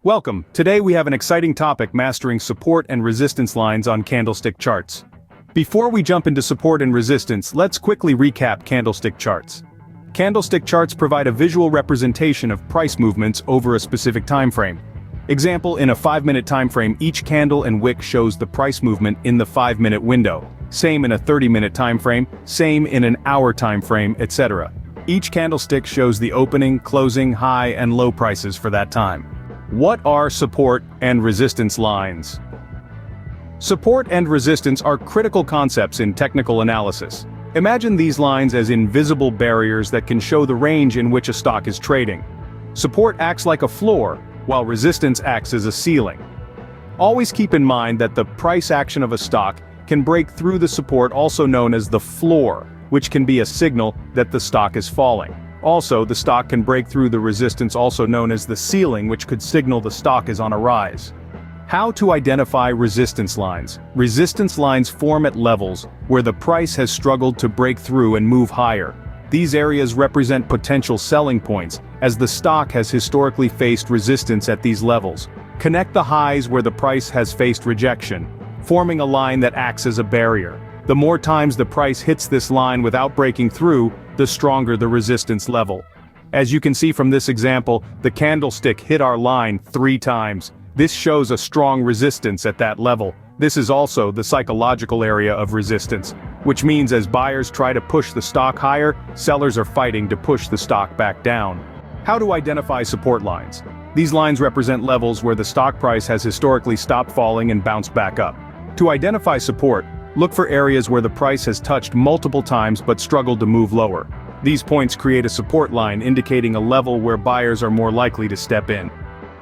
Welcome. Today we have an exciting topic: mastering support and resistance lines on candlestick charts. Before we jump into support and resistance, let's quickly recap candlestick charts. Candlestick charts provide a visual representation of price movements over a specific time frame. Example, in a 5-minute time frame, each candle and wick shows the price movement in the 5-minute window. Same in a 30-minute time frame, same in an hour time frame, etc. Each candlestick shows the opening, closing, high and low prices for that time. What are support and resistance lines? Support and resistance are critical concepts in technical analysis. Imagine these lines as invisible barriers that can show the range in which a stock is trading. Support acts like a floor, while resistance acts as a ceiling. Always keep in mind that the price action of a stock can break through the support, also known as the floor, which can be a signal that the stock is falling. Also, the stock can break through the resistance, also known as the ceiling, which could signal the stock is on a rise. How to identify resistance lines? Resistance lines form at levels where the price has struggled to break through and move higher. These areas represent potential selling points, as the stock has historically faced resistance at these levels. Connect the highs where the price has faced rejection, forming a line that acts as a barrier. The more times the price hits this line without breaking through, the stronger the resistance level. As you can see from this example, the candlestick hit our line 3 times. This shows a strong resistance at that level. This is also the psychological area of resistance, which means as buyers try to push the stock higher, sellers are fighting to push the stock back down. How to identify support lines? These lines represent levels where the stock price has historically stopped falling and bounced back up. To identify support, look for areas where the price has touched multiple times but struggled to move lower. These points create a support line, indicating a level where buyers are more likely to step in.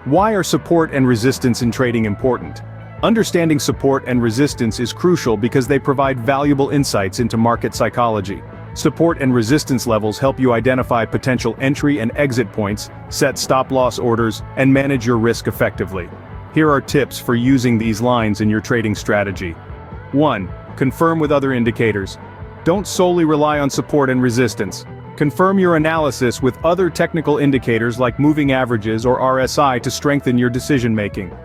Why are support and resistance in trading important? Understanding support and resistance is crucial because they provide valuable insights into market psychology. Support and resistance levels help you identify potential entry and exit points, set stop-loss orders, and manage your risk effectively. Here are tips for using these lines in your trading strategy. 1. Confirm with other indicators. Don't solely rely on support and resistance. Confirm your analysis with other technical indicators like moving averages or RSI to strengthen your decision-making.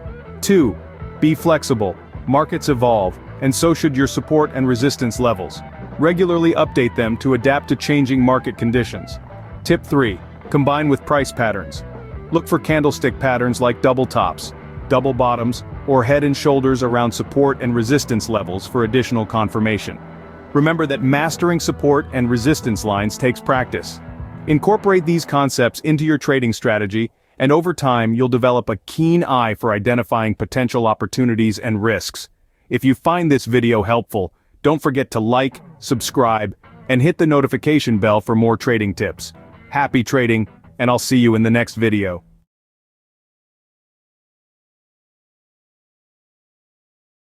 2. Be flexible. Markets evolve, and so should your support and resistance levels. Regularly update them to adapt to changing market conditions. Tip 3. Combine with price patterns. Look for candlestick patterns like double tops, double bottoms, or head and shoulders around support and resistance levels for additional confirmation. Remember that mastering support and resistance lines takes practice. Incorporate these concepts into your trading strategy, and over time you'll develop a keen eye for identifying potential opportunities and risks. If you find this video helpful, don't forget to like, subscribe, and hit the notification bell for more trading tips. Happy trading, and I'll see you in the next video.